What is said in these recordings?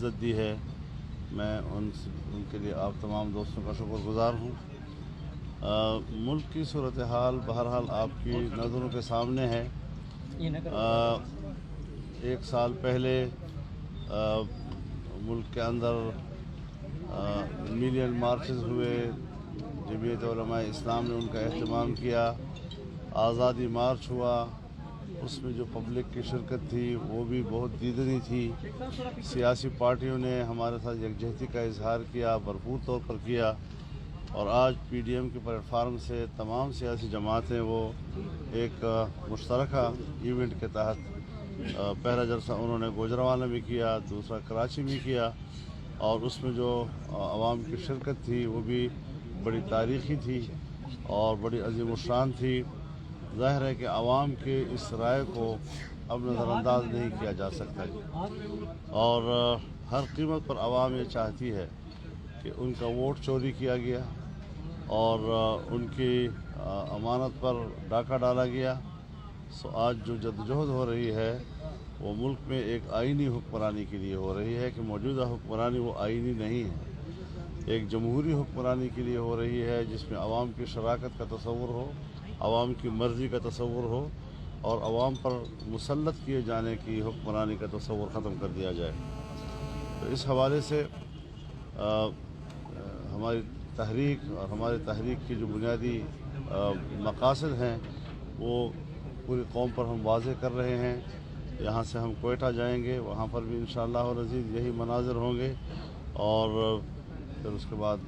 عزت دی ہے، میں ان کے لیے آپ تمام دوستوں کا شکر گزار ہوں۔ ملک کی صورتحال بہرحال آپ کی نظروں کے سامنے ہے۔ ایک سال پہلے ملک کے اندر ملین مارچز ہوئے، جمعیت علماء اسلام نے ان کا اہتمام کیا، آزادی مارچ ہوا، اس میں جو پبلک کی شرکت تھی وہ بھی بہت دیدنی تھی۔ سیاسی پارٹیوں نے ہمارے ساتھ یکجہتی کا اظہار کیا، بھرپور طور پر کیا، اور آج پی ڈی ایم کے پلیٹ فارم سے تمام سیاسی جماعتیں وہ ایک مشترکہ ایونٹ کے تحت پہلا جلسہ انہوں نے گوجرانوالہ میں کیا، دوسرا کراچی میں کیا، اور اس میں جو عوام کی شرکت تھی وہ بھی بڑی تاریخی تھی اور بڑی عظیم الشان تھی۔ ظاہر ہے کہ عوام کے اس رائے کو اب نظر انداز نہیں کیا جا سکتا، اور ہر قیمت پر عوام یہ چاہتی ہے کہ ان کا ووٹ چوری کیا گیا اور ان کی امانت پر ڈاکہ ڈالا گیا۔ آج جو جدوجہد ہو رہی ہے وہ ملک میں ایک آئینی حکمرانی کے لیے ہو رہی ہے کہ موجودہ حکمرانی وہ آئینی نہیں ہے، ایک جمہوری حکمرانی کے لیے ہو رہی ہے جس میں عوام کی شراکت کا تصور ہو، عوام کی مرضی کا تصور ہو، اور عوام پر مسلط کیے جانے کی حکمرانی کا تصور ختم کر دیا جائے۔ تو اس حوالے سے ہماری تحریک اور ہماری تحریک کی جو بنیادی مقاصد ہیں وہ پوری قوم پر ہم واضح کر رہے ہیں۔ یہاں سے ہم کوئٹہ جائیں گے، وہاں پر بھی انشاءاللہ العزیز یہی مناظر ہوں گے، اور پھر اس کے بعد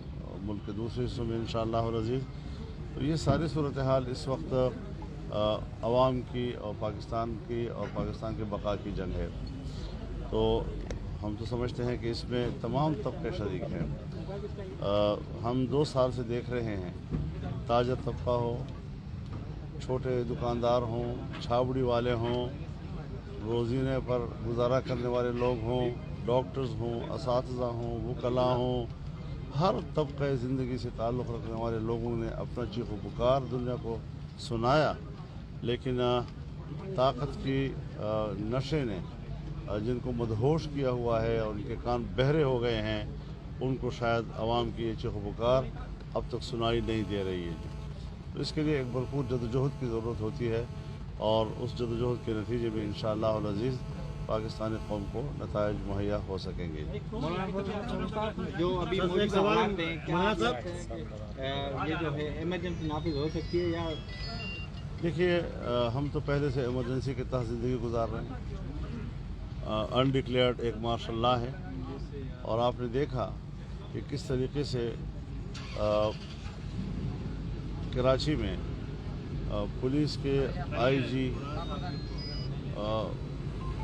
ملک کے دوسرے حصوں میں انشاءاللہ العزیز۔ تو یہ ساری صورتحال اس وقت عوام کی اور پاکستان کے بقا کی جنگ ہے۔ تو ہم تو سمجھتے ہیں کہ اس میں تمام طبقے شریک ہیں۔ ہم 2 سال سے دیکھ رہے ہیں، تاجر طبقہ ہو، چھوٹے دکاندار ہوں، چھاوڑی والے ہوں، روزینے پر گزارا کرنے والے لوگ ہوں، ڈاکٹرز ہوں، اساتذہ ہوں، وکلاء ہوں، ہر طبقہ زندگی سے تعلق رکھنے والے لوگوں نے اپنا چیخ و پکار دنیا کو سنایا، لیکن طاقت کی نشے نے جن کو مدہوش کیا ہوا ہے اور ان کے کان بہرے ہو گئے ہیں، ان کو شاید عوام کی یہ چیخ و پکار اب تک سنائی نہیں دے رہی ہے۔ تو اس کے لیے ایک بھرپور جدوجہد کی ضرورت ہوتی ہے، اور اس جدوجہد کے نتیجے میں انشاءاللہ العزیز پاکستانی قوم کو نتائج مہیا ہو سکیں گے۔ جو ابھی موجودہ حالات ہیں، کیا یہ جو ہے ایمرجنسی نافذ ہو سکتی ہے یا؟ دیکھیے، ہم تو پہلے سے ایمرجنسی کے تحت زندگی گزار رہے ہیں۔ انڈکلیئرڈ ایک مارشل لا ہے، اور آپ نے دیکھا کہ کس طریقے سے کراچی میں پولیس کے آئی جی،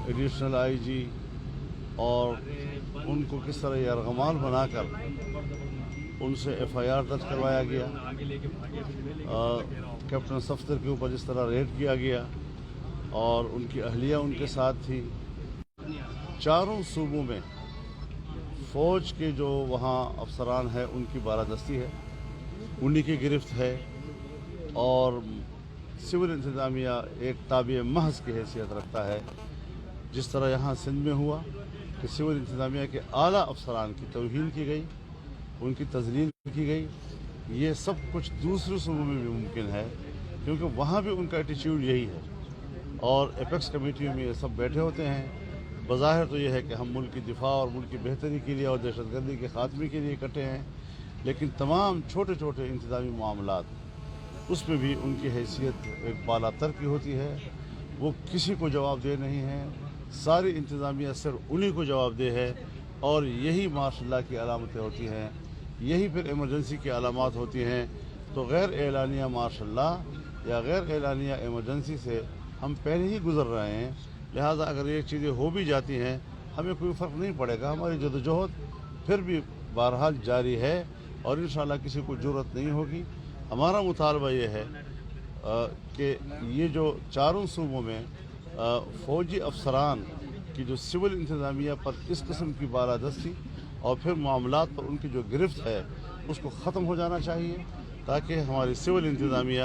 ایڈیشنل آئی جی، اور ان کو کس طرح یرغمال بنا کر ان سے ایف آئی آر درج کروایا گیا، کیپٹن صفدر کے اوپر جس طرح ریڈ کیا گیا، اور ان کی اہلیہ ان کے ساتھ تھی۔ چاروں صوبوں میں فوج کے جو وہاں افسران ہیں ان کی بالادستی ہے، انہی کی گرفت ہے، اور سول انتظامیہ ایک تابع محض کی حیثیت رکھتا ہے، جس طرح یہاں سندھ میں ہوا کہ سول انتظامیہ کے اعلیٰ افسران کی توہین کی گئی، ان کی تذلیل کی گئی۔ یہ سب کچھ دوسرے صوبوں میں بھی ممکن ہے، کیونکہ وہاں بھی ان کا ایٹیچیوڈ یہی ہے، اور ایپیکس کمیٹیوں میں یہ سب بیٹھے ہوتے ہیں۔ بظاہر تو یہ ہے کہ ہم ملک کی دفاع اور ملک کی بہتری کے لیے اور دہشت گردی کے خاتمے کے لیے اکٹھے ہیں، لیکن تمام چھوٹے چھوٹے انتظامی معاملات اس میں بھی ان کی حیثیت ایک بالا تر کی ہوتی ہے، وہ کسی کو جواب دہ نہیں ہے، ساری انتظامیہ صرف انہی کو جواب دہ ہے، اور یہی ماشاء اللہ کی علامتیں ہوتی ہیں، یہی پھر ایمرجنسی کی علامات ہوتی ہیں۔ تو غیر اعلانیہ ماشاء اللہ یا غیر اعلانیہ ایمرجنسی سے ہم پہلے ہی گزر رہے ہیں، لہٰذا اگر یہ چیزیں ہو بھی جاتی ہیں ہمیں کوئی فرق نہیں پڑے گا، ہماری جدوجہد پھر بھی بہرحال جاری ہے، اور انشاءاللہ کسی کو جرأت نہیں ہوگی۔ ہمارا مطالبہ یہ ہے کہ یہ جو چاروں صوبوں میں فوجی افسران کی جو سول انتظامیہ پر اس قسم کی بالادستی اور پھر معاملات پر ان کی جو گرفت ہے اس کو ختم ہو جانا چاہیے، تاکہ ہماری سول انتظامیہ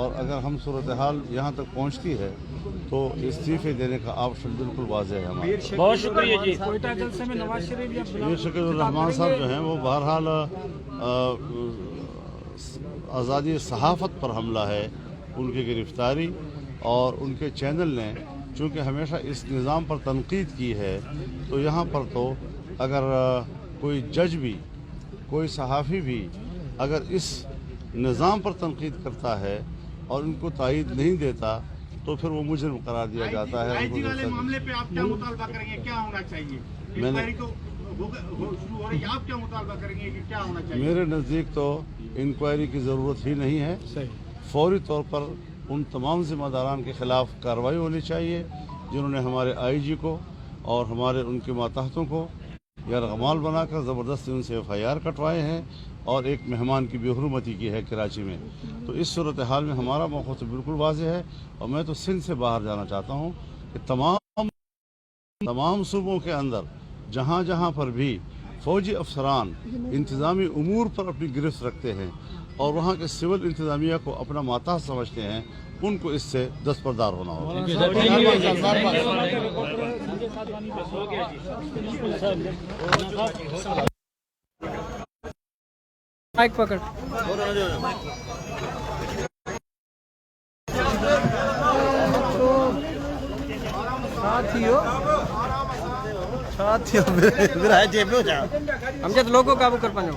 اور اگر ہم صورتحال یہاں تک پہنچتی ہے تو استعفے دینے کا آپشن بالکل واضح ہے ہمارے پاس۔ بہت شکریہ جی۔ میر شکیل الرحمان صاحب جو ہیں وہ بہرحال آزادی صحافت پر حملہ ہے، ان کی گرفتاری، اور ان کے چینل نے چونکہ ہمیشہ اس نظام پر تنقید کی ہے، تو یہاں پر تو اگر کوئی جج بھی، کوئی صحافی بھی اگر اس نظام پر تنقید کرتا ہے اور ان کو تائید نہیں دیتا تو پھر وہ مجرم قرار دیا جاتا ہے۔ آئی جی والے معاملے پہ آپ کیا مطالبہ کریں گے، کیا ہونا چاہیے؟ انکوائری تو شروع ہو رہی ہے، آپ کیا مطالبہ کریں گے کہ کیا ہونا چاہیے؟ میرے نزدیک تو انکوائری کی ضرورت ہی نہیں ہے، فوری طور پر ان تمام ذمہ داران کے خلاف کارروائی ہونی چاہیے جنہوں نے ہمارے آئی جی کو اور ہمارے ان کے ماتحتوں کو یرغمال بنا کر زبردستی ان سے FIR کٹوائے ہیں اور ایک مہمان کی بے حرمتی کی ہے کراچی میں۔ تو اس صورتحال میں ہمارا موقف تو بالکل واضح ہے، اور میں تو سندھ سے باہر جانا چاہتا ہوں کہ تمام صوبوں کے اندر جہاں جہاں پر بھی فوجی افسران انتظامی امور پر اپنی گرفت رکھتے ہیں اور وہاں کے سول انتظامیہ کو اپنا ماتحت سمجھتے ہیں، ان کو اس سے دستبردار ہونا ہوگا۔ مائک پکڑ ہم جب لوگوں قابو کر پاؤں